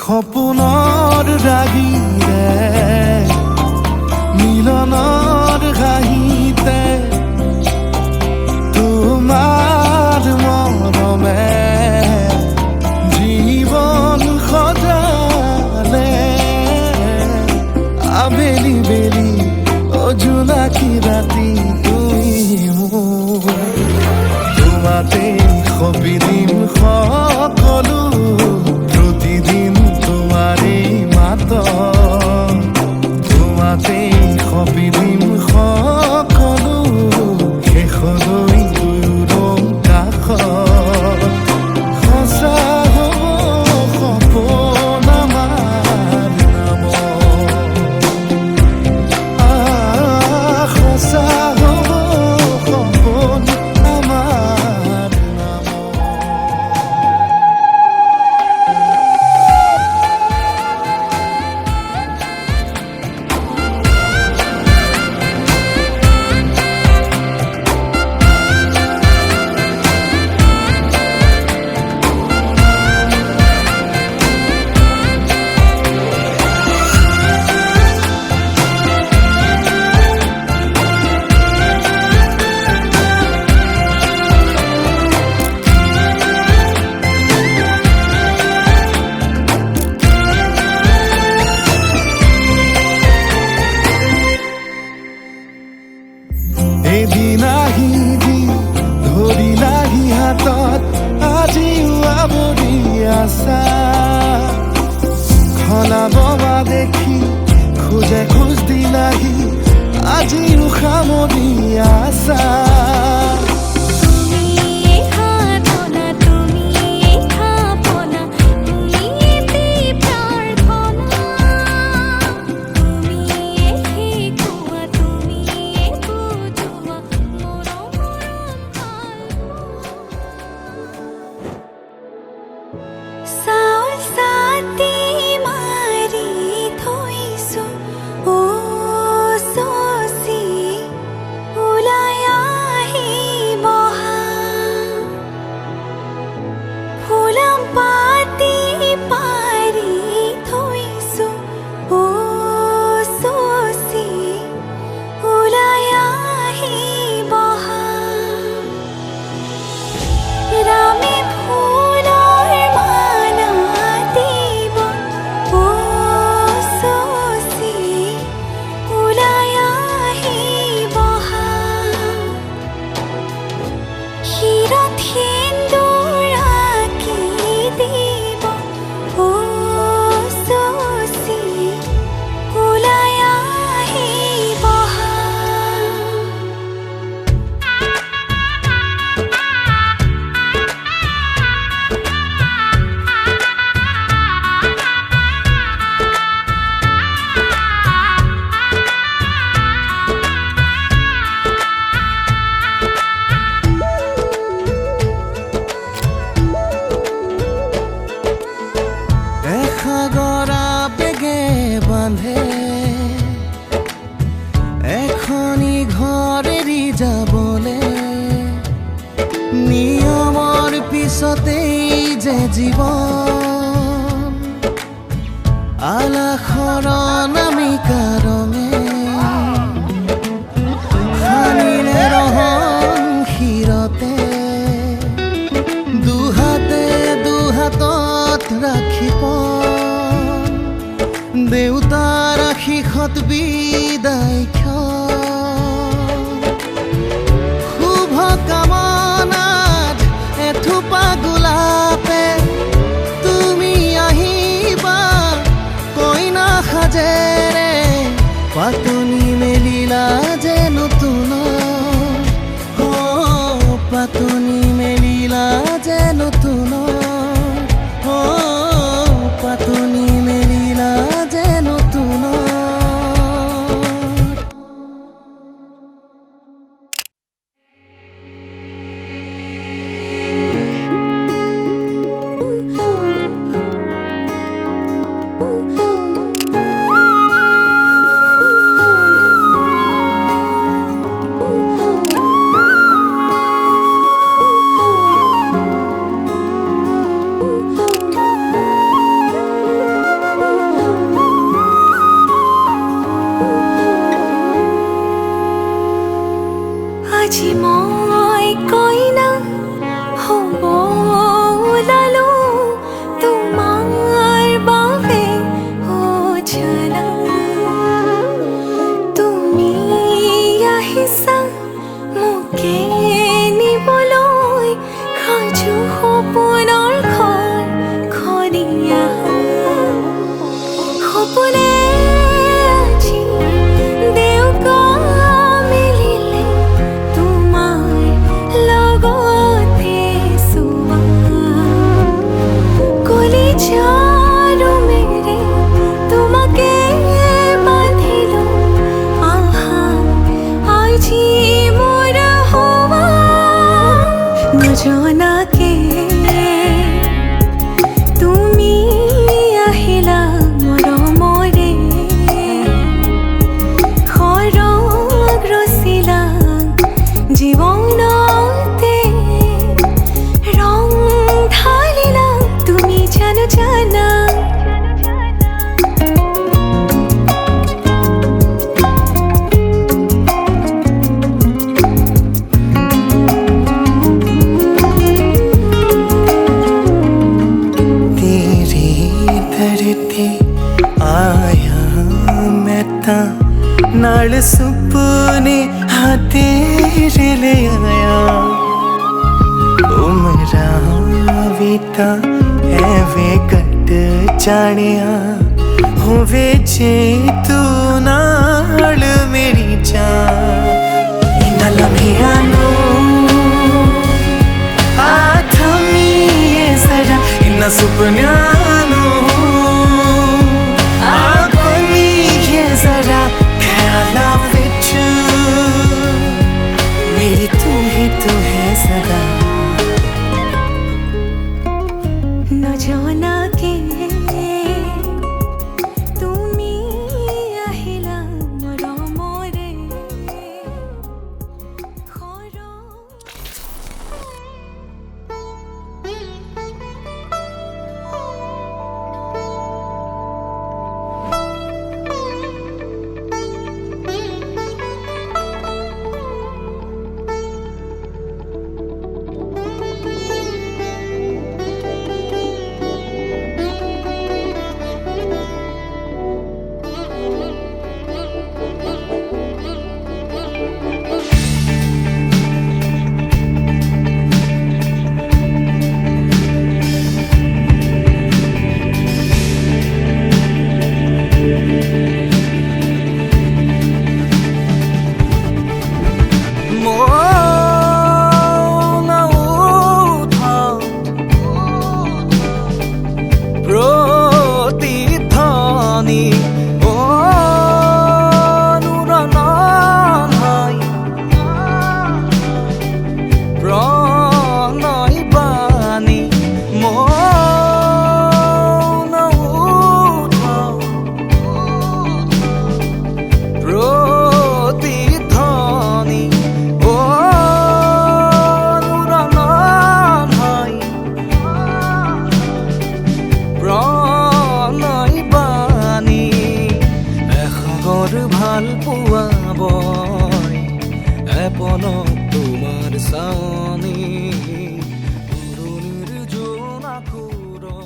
সপোনৰ ৰাগিৰে মিলনৰ হাঁহিতে তোমাৰ মৰমে জীৱন সজালে আবেলি বেলি অজোনাকি ৰাতি তুমি মোৰ তোমাতে সবিদিন সকলো প্ৰতিদিন তোমাৰে মাত তোমাতে সবিদিন সকলো শেষলৈ দুয়োৰ কাষত সঁচা হ'ব সপোন আমাৰ নামত সঁচা হ'ব সপোন আমাৰ নামত। এদিন আহিবি ধৰিলাহি হাতত আজিও আৱৰি আছা খলাব দেখি খোজে খোজ দিলাহি আজিও সামৰি আছা ওলাই আহি যাবলে নিয়মৰ পিছতেই যে জীৱন আলাসৰ নামিকা ৰঙে সানিলে ৰহন শিৰতে দুহাতে দুহাতত ৰাখি পন দেউতাৰ আশীষত বিদায় শুভ কামনাত এথোপা গোলাপে তুমি আহিবা কইনা সাজেৰে পাতনি মেলিলা যে নতুন পাতনি মেলিলা যে নতুন পাতনি মেলিলা যে নতুন আজি মই কইনা হ'ব ওলালো তোমাৰ বাবে অ জানা তুমি আহিছা মোকে নিবলৈ সাজু সপোনৰ ঘৰ খৰিয়া সপোনে আজি দেউকা মিলিলে তোমাৰ লগতে চোৱা কলিজাৰো মেৰে তোমাকে বান্ধিলো আহা আজি মোৰ হোৱা নজনাকে তুমি আহিলা মৰমৰে সৰগ ৰচিলা জীৱনতে ৰং ঢালিলা তুমি জানো জানা तेरी धरती आया मैं ता नाल सुपने हाँ तेरे ले आया उमरा बीता एवे कट जानिया होवे जे तू नाल मेरी जान इन्ना लम्हिया नू जरा इन्ना सुपन्यानो आकोनी ये जरा ख्याला विच मेरी तू है सदा নজনাকে তুমি আহিলা মৰমৰে সৰগ বয় এপনত তোমার সানি পুরনির জোনাকুরয়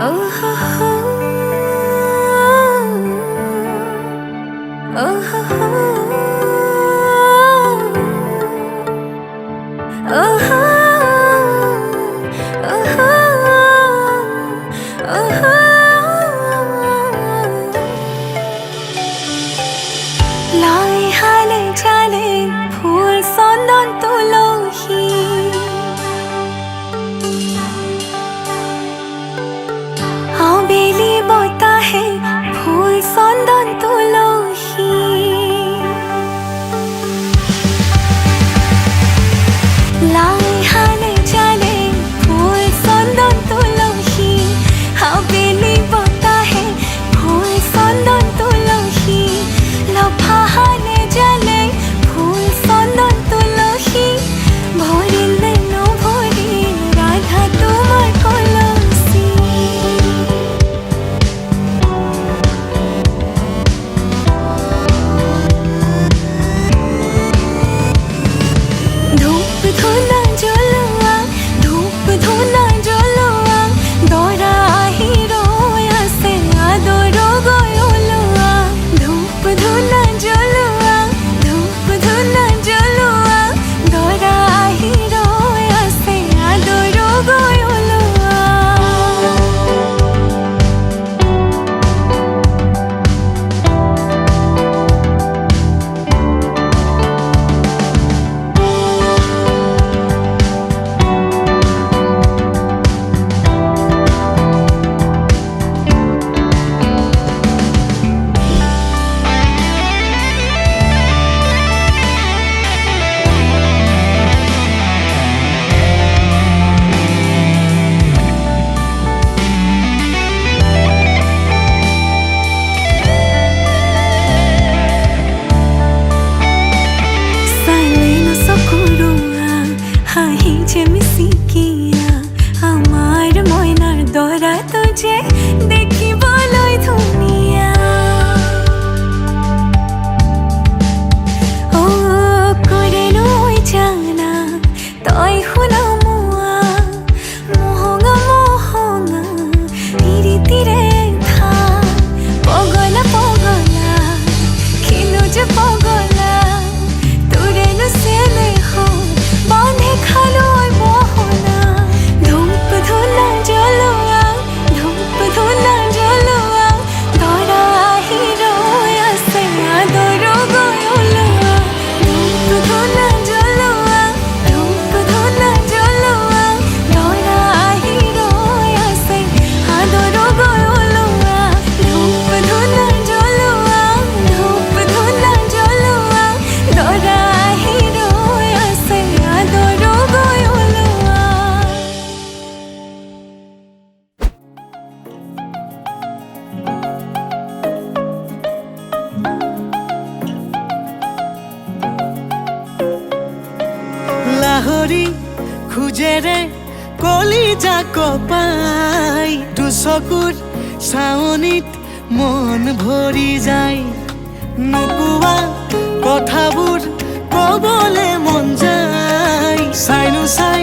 Oh, ho, ho. Oh, ho, ho. Oh, ho. Oh, ho. Oh, ho. লাই হালে চালে ফুল চন্দন তুলসী বেলি বতাহে ফুল চন্দন তুলসী লাই হালে চালে ফুল চন্দন তুলসী বেলি বতাহে ফুল চন্দন তুলসী লফা হালে জালে ফুল চন্দন তুলসী ভরিলে নভরিল রাধা তোমার কলসী ধূপ ধুনা জ্বলোৱা ধূপ ধুনা জ্বলোৱা দৰা আহি ৰৈ আছে আদৰ গৈ ওলোৱা ধূপ ধুনা জ্বলোৱা ধূপ ধুনা জ্বলোৱা দৰা আহি ৰৈ আছে আদৰ গৈ ওলোৱা হাঁহিছে মিচিকিয়া আমাৰ মইনাৰ দৰা তুজে দেখিবলৈ ধুনীয়া অ কৰেনো জানা তই শুনা মোৱা মোহঙা মোহঙা তিৰে থা পগলা পগলা খিলো যে পগলা তোৰেনো চেলে হয় বাঁধে খালৈ মোহনা ধূপ ধুনা জ্বলোৱা ধূপ ধুনা জ্বলোৱা দৰা আহি ৰৈ আছে আদৰ গৈ ওলোৱা ধূপ ধুনা জ্বলোৱা ধূপ ধুনা জ্বলোৱা দৰা আহি ৰৈ আছে আদৰ গৈ ওলোৱা ধূপ ধুনা জ্বলোৱা ধূপ ধুনা জ্বলোৱা দৰা আহি ৰৈ আছে আদৰ গৈ ওলোৱা লাহৰি খোজেৰে কলিজা কপাই দুচকুৰ চাৱনিত মন ভৰি যায় নোকোৱা কথাবোৰ কবলে মন যায় চাইনো চাই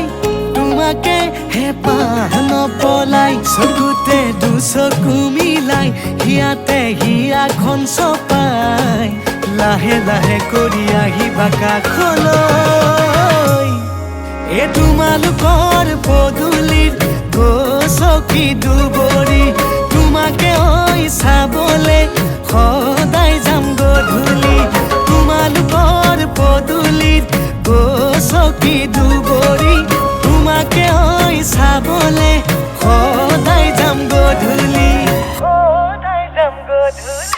তোমাকে হেঁপাহ নপলাই চকুতে দুচকু মিলাই হিয়াতে হিয়াখন চপাই লাহে লাহে কৰি আহিবা কাষলৈ এ তোমালোকৰ পদূলিৰ গছকি দুবৰি তোমাকে ঐ চাবলে সদায় যাম গধূলি তোমালোকৰ পদূলিৰ গছকি দুবৰি তোমাকে ঐ চাবলে সদায় যাম গধূলি সদায় যাম গধূলি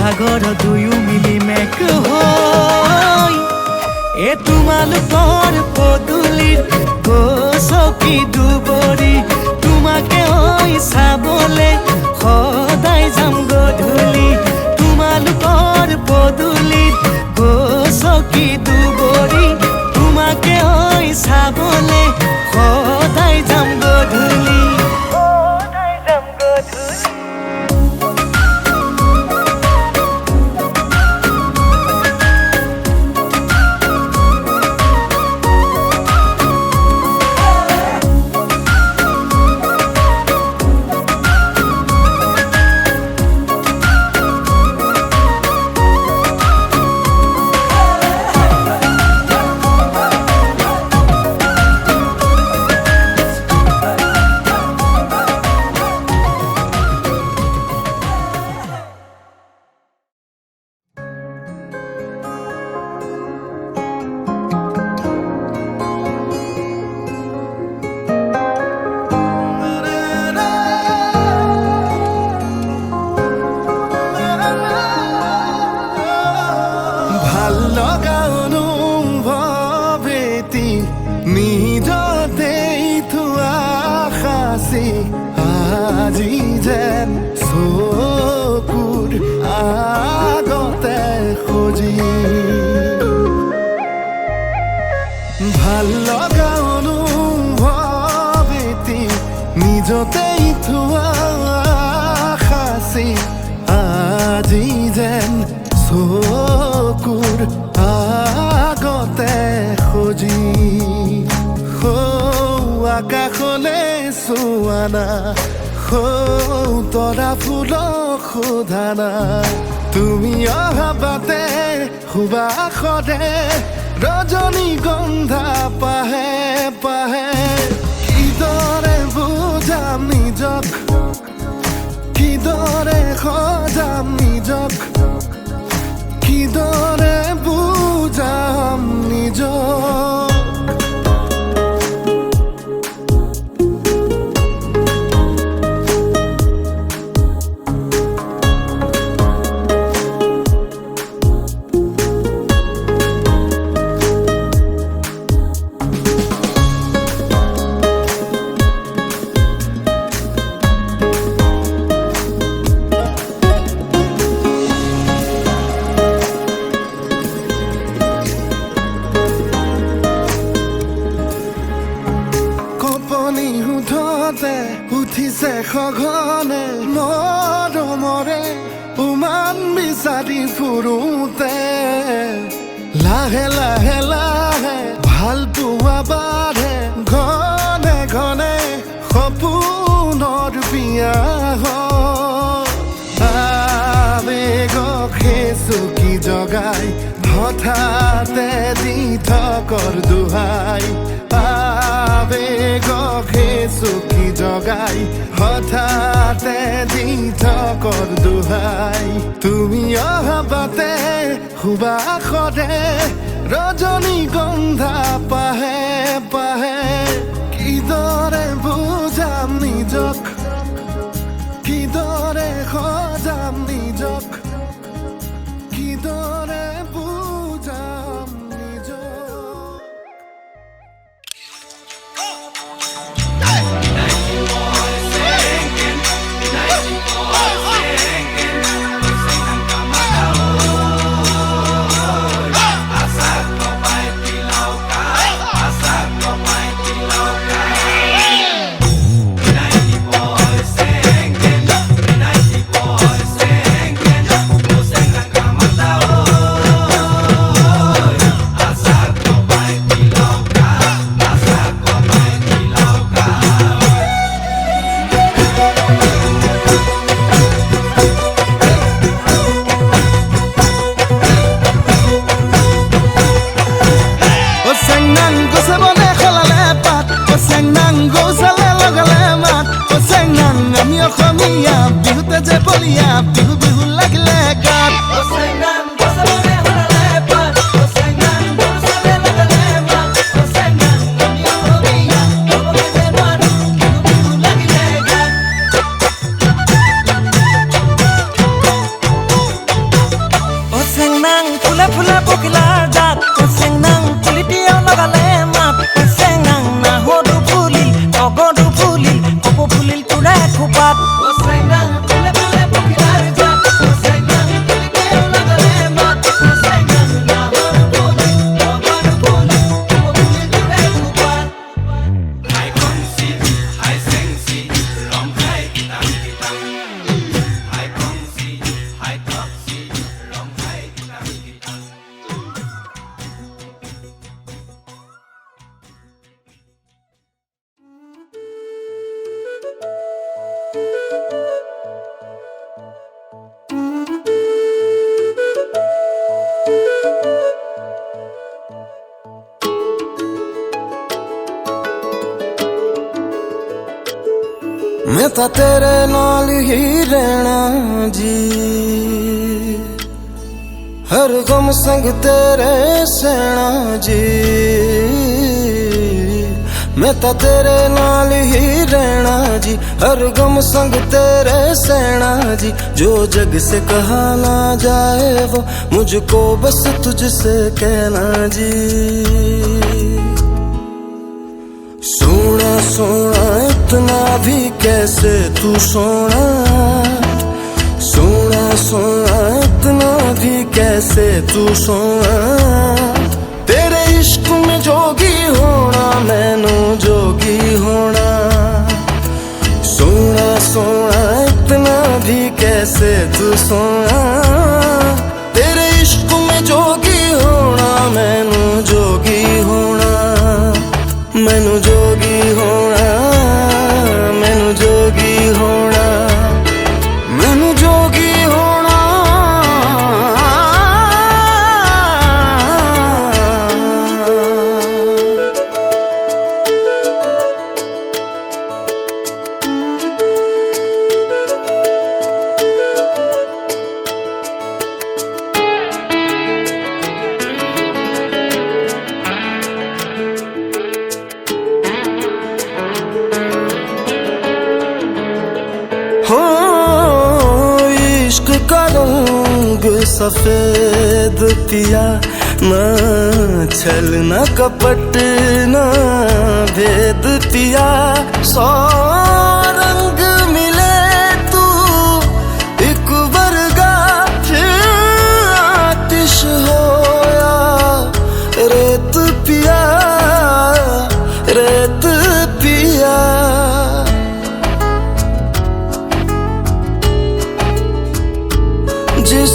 সাগৰ দুয়ো মিলি মেক হৈ এ তোমালোকৰ পদূলিৰ গছকি দুবৰি তোমাকে ঐ চাবলে সদায় যাম গধূলি তোমালোকৰ পদূলিত গছকি দুবৰি তোমাকে ঐ চাবলে সদায় যাম গধূলি আজি যেন চকুৰ আগতে খজি ভাল লগা অনুভৱ এটি নিজতেই থোৱা সাঁচি আজি যেন চকুৰ আগতে খজি আকাশলে চোৱানা তৰা ফুলক সোধানা তুমি অহা বাটে সুবাসৰে ৰজনীগন্ধা পাহে পাহে কিদৰে বুজাম নিজক কিদৰে সজাম নিজক কিদৰে বুজাম নিজক উঠিছে সঘনে মৰমৰে উমান বিচাৰি ফুৰোতে লাহে লাহে লাহে ভাল পোৱা বাঢ়ে ঘনে ঘনে সপোনৰ বিয়া আবেগক চকী জগাই হঠাতে দি থকৰ দোহাই আবেগক চকী জগাই হঠাতে দি থকৰ দোহাই তুমি অহা বাটে সুবাসৰে ৰজনীগন্ধা পাহে পাহে কিদৰে বুজাম নিজক কিদৰে সজাম নিজক কিদৰে বুজাম নিজক বিহুতে যে বলিয়া বিহু বিহু লাগিলে গাত मैं तां तेरे नाल ही रहना जी, हर गम संग तेरे सहना जी। मैं तां तेरे नाल ही रहना जी, हर गम संग तेरे सहना जी। जो जग से कहा ना जाए वो मुझको बस तुझसे कहना जी। सोना सोना इतना भी कैसे तू सोना, सोना सोना इतना भी कैसे तू सोना। तेरे इश्क में जोगी होना मैनू जोगी होना। सोना सोना इतना भी कैसे तू सोना। तेरे इश्क में जोगी होना मैनू जोगी होना। मैनू जोगी होना, मैनू जोगी होना, मैनू जोगी होना। हो इश्क का रंग सफेद पिया, ना छल ना कपट ना भेद पिया। सौ रंग मिले तू एक वर्गा, फिर आतिश होया रेत पिया, रेत पिया। जिस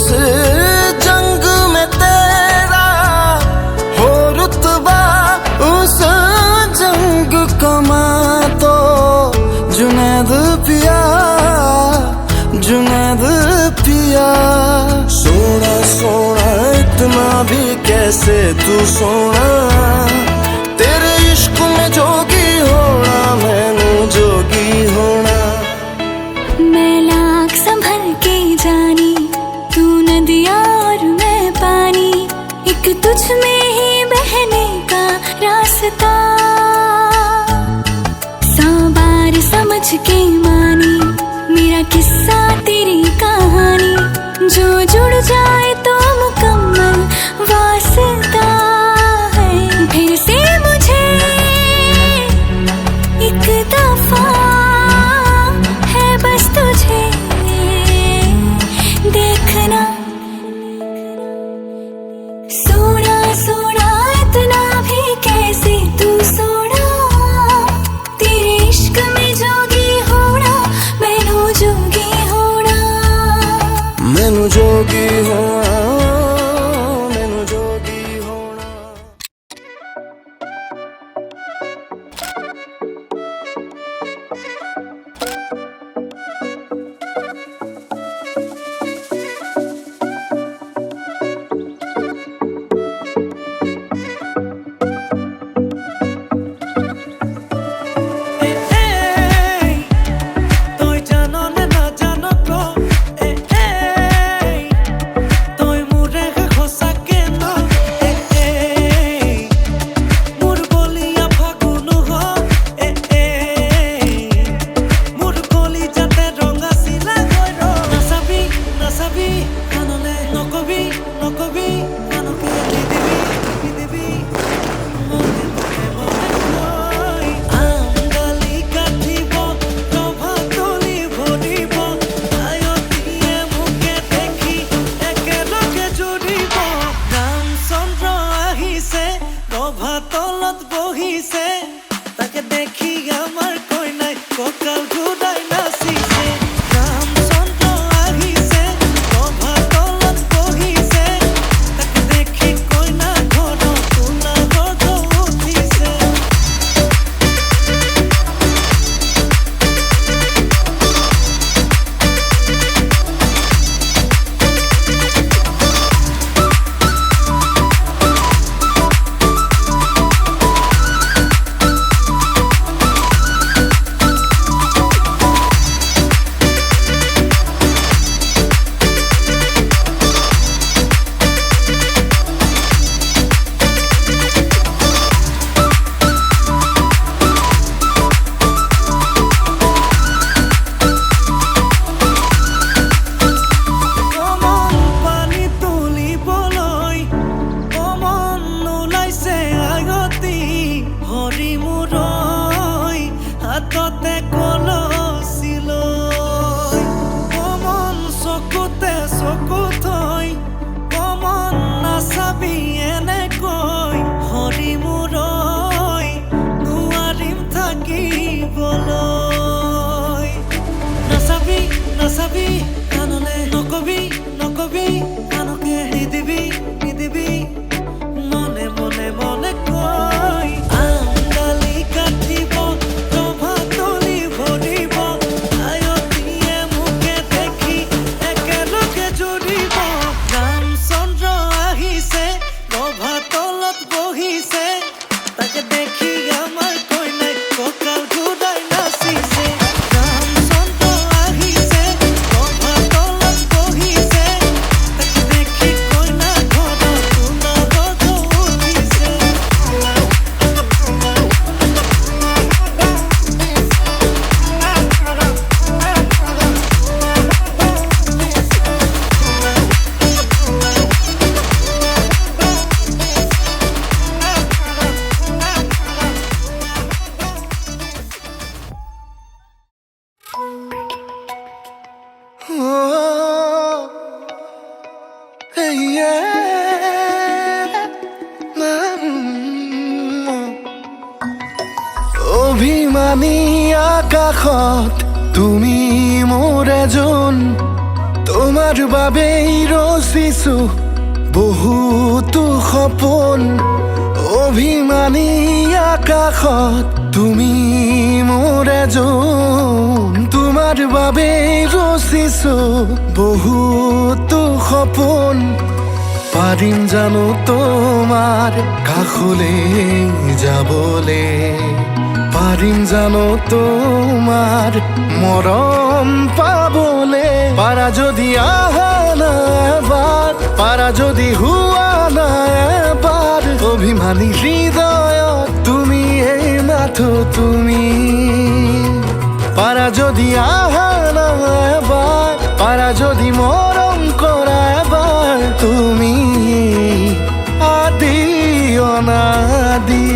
जंग में तेरा हो रुतबा, उस जंग कमा तो जुनैद पिया, जुनैद पिया। सोना सोना इतना भी कैसे तू सोना। तेरे इश्क में जोगी होना मैनू जोगी होना। मैं लाख संभल के जानी, तू नदिया और मैं पानी, एक तुझ में ही बहने का रास्ता। 100 बार समझ के मानी मेरा किस्सा तेरी कहानी। जो जुड़ जाए तो मुकम्मल वास्ता है। फिर से मुझे एक दफा है बस तुझे देखना। सोना सोना इतना भी कैसे तू सोना। तेरे इश्क में जोगी होना मैनू जोगी होना। मैनू जोगी होना, मैनू जोगी होना। হাততে কলচি লৈ মন চকুতে চকু থৈ মন নাচাবি এনেকৈ হৰি মূৰৈ নোৱাৰিম থাকিবলৈ নাচাবি নাচাবি কাণলে নকবি নকবি কাণকে নিদিবি নিদিবি মনে মনে মনে কৈ আঙালি কাটিব প্ৰভাতলি ভৰিব আয়তীয়ে মুখে দেখি একেলগে জুৰিব ৰামচন্দ্ৰ আহিছে প্ৰভাতলত বহিছে তাকে দেখি আমাৰ কইনাই কঁকাল ঘূৰাই নাচিছে ৰামচন্দ্ৰ আহিছে প্ৰভাতলত বহিছে তাকে দেখি কইনা ঘৰত সোণাগছ উঠিছে অভিমানী আকাশত তুমি মোৰ এজন তোমাৰ বাবেই ৰচিছো বহুতো সপোন অভিমানী আকাশত তুমি মোৰ এজন তোমাৰ বাবেই ৰচিছো বহুতো সপোন পাৰিম জানো তোমাৰ কাষলে যাবলে পাৰিম জানো তোমাৰ মৰম পাবলে পাৰা যদি আহা না এবাৰ পাৰা যদি হোৱা না এবাৰ অভিমানী হৃদয়ত তুমি এই মাথো তুমি পাৰা যদি আহা না এবাৰ পাৰা যদি মৰম কৰা এবাৰ তুমি আদি অনাদি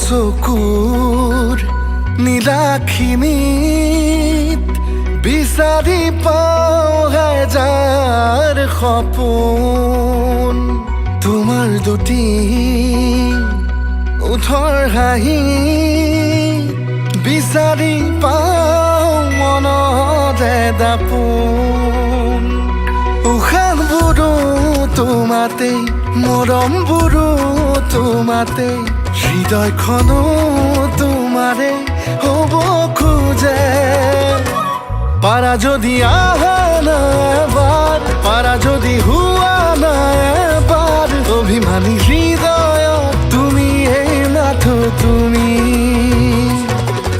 চকুৰ নীলাখিনিত বিচাৰি পাওঁ যাৰ সপোন তোমাৰ দুটি ওঠৰ হাঁহি বিচাৰি পাওঁ মনতে দাপোন উশাহবোৰো তোমাতেই মৰমবোৰো তোমাতেই হৃদয়খনো তোমাৰে হ'ব খোজে পাৰা যদি আহা না এবাৰ পাৰা যদি হোৱা না এবাৰ অভিমানী হৃদয়ত তুমি এই মাথো তুমি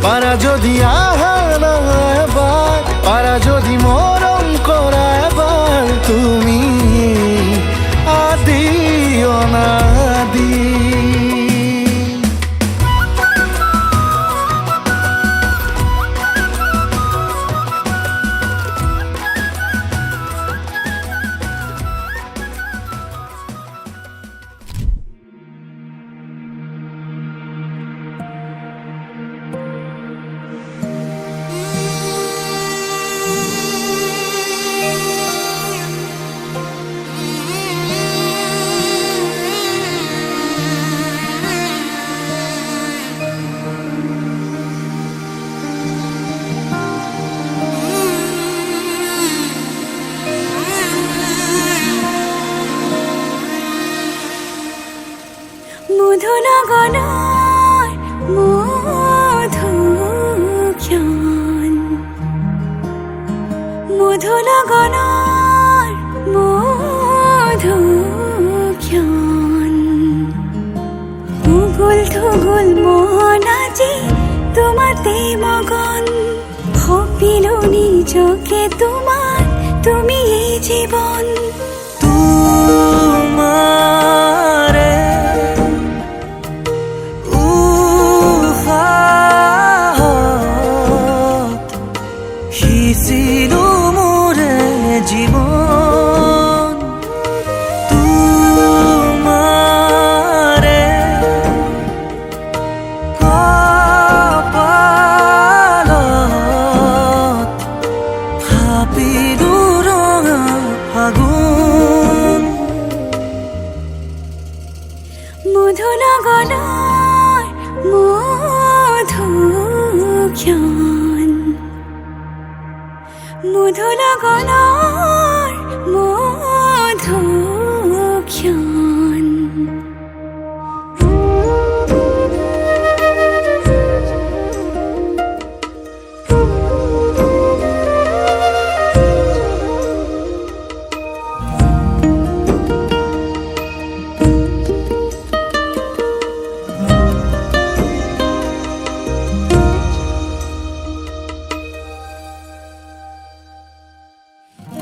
পাৰা যদি আহা না এবাৰ পাৰা যদি মৰম কৰা এবাৰ তুমি আদি অনাদি মধুনগনৰ মধুক্ষণ মধুনগনৰ মধুক্ষণ উগুল থুগুল মন আজি তোমাতে মগন সপিলো নিজকে তোমাৰ তুমি জীবন তোমাৰে উশাহত সিঁচিলো মোৰে জীৱন তোমাৰে কপালত থাপিলো ৰঙা ফাগুন মধু লগনৰ মধুক্ষণ মধু লগনৰ মধুক্ষণ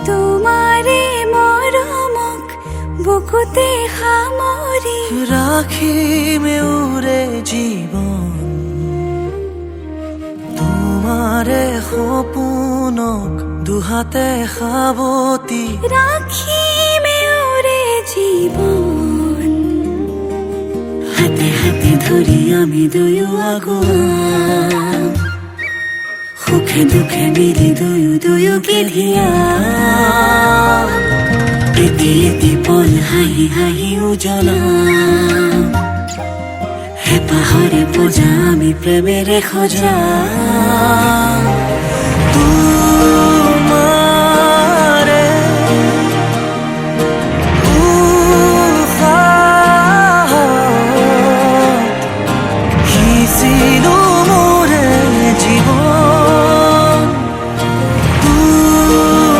তোমাৰে মৰমক বুকুতে সামৰি ৰাখিমে উৰে জীৱন তোমাৰে সপোনক দুহাতে সাৱতি ৰাখিমে উৰে জীৱন হাতে হাতে ধৰি আমি দুয়ো আগুৱাম সুখে দুখে মিলি দুয়োকে ধিয়াম এটি এটি পল হাঁহি হাঁহি উজ্বলাম হেঁপাহৰে পূজা আমি প্ৰেমেৰে সজাম তোমাৰে উশাহত সিঁচিলো মোৰে জীৱন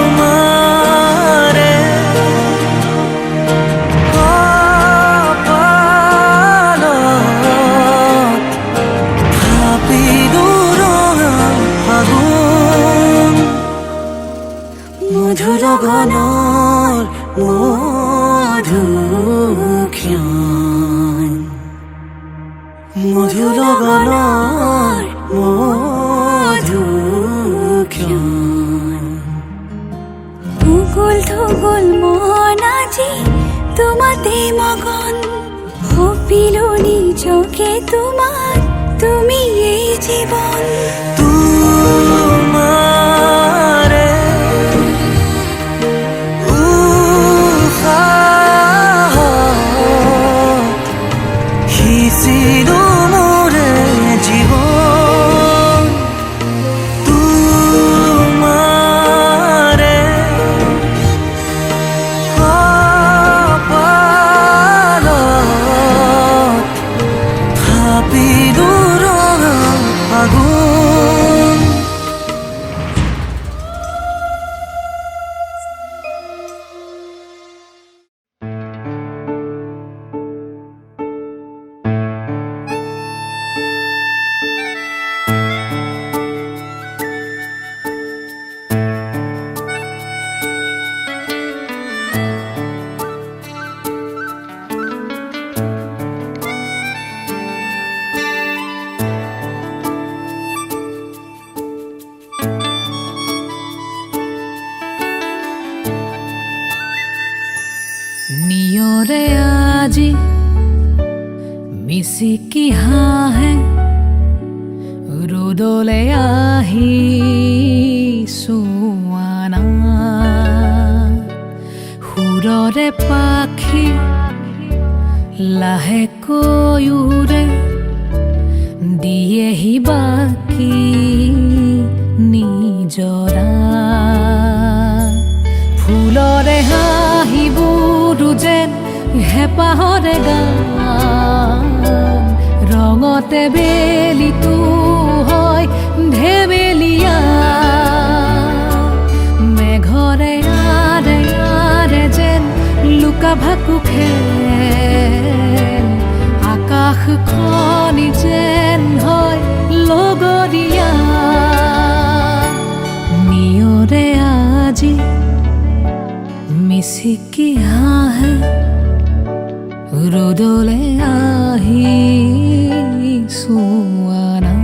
তোমাৰে কপালত থাপিলো ৰঙা ফাগুন মধু লগনৰ মধুক্ষণ মধু লগনৰ মধুক্ষণ উগুল থুগুল মন আজি তোমাতে মগন সপিলো নিজকে তোমাক তুমি এই জীৱন তোমাৰে উশাহত সিঁচিলো মোৰে জীৱন তোমাৰে কপালত থাপিলো ৰঙা ফাগুন নিয়ৰে আজি মিচিকি হাঁহে ৰ'দলে আহি চোৱানা সুৰৰে পাখি লাহেকৈ উৰে দিয়েহি বাকী নিজৰা ফুলৰে হাঁহিবোৰ যেন হেঁপাহৰে গান ৰঙতে বেলিটো হয় ঢেবেলিয়া মেঘৰে আৰে আৰে যেন লুকা ভাকু খেল আকাশখনি যেন হয় লগৰীয়া নিয়ৰে আজি চিকি হাঁহে ৰ'দলে আহি চোৱানা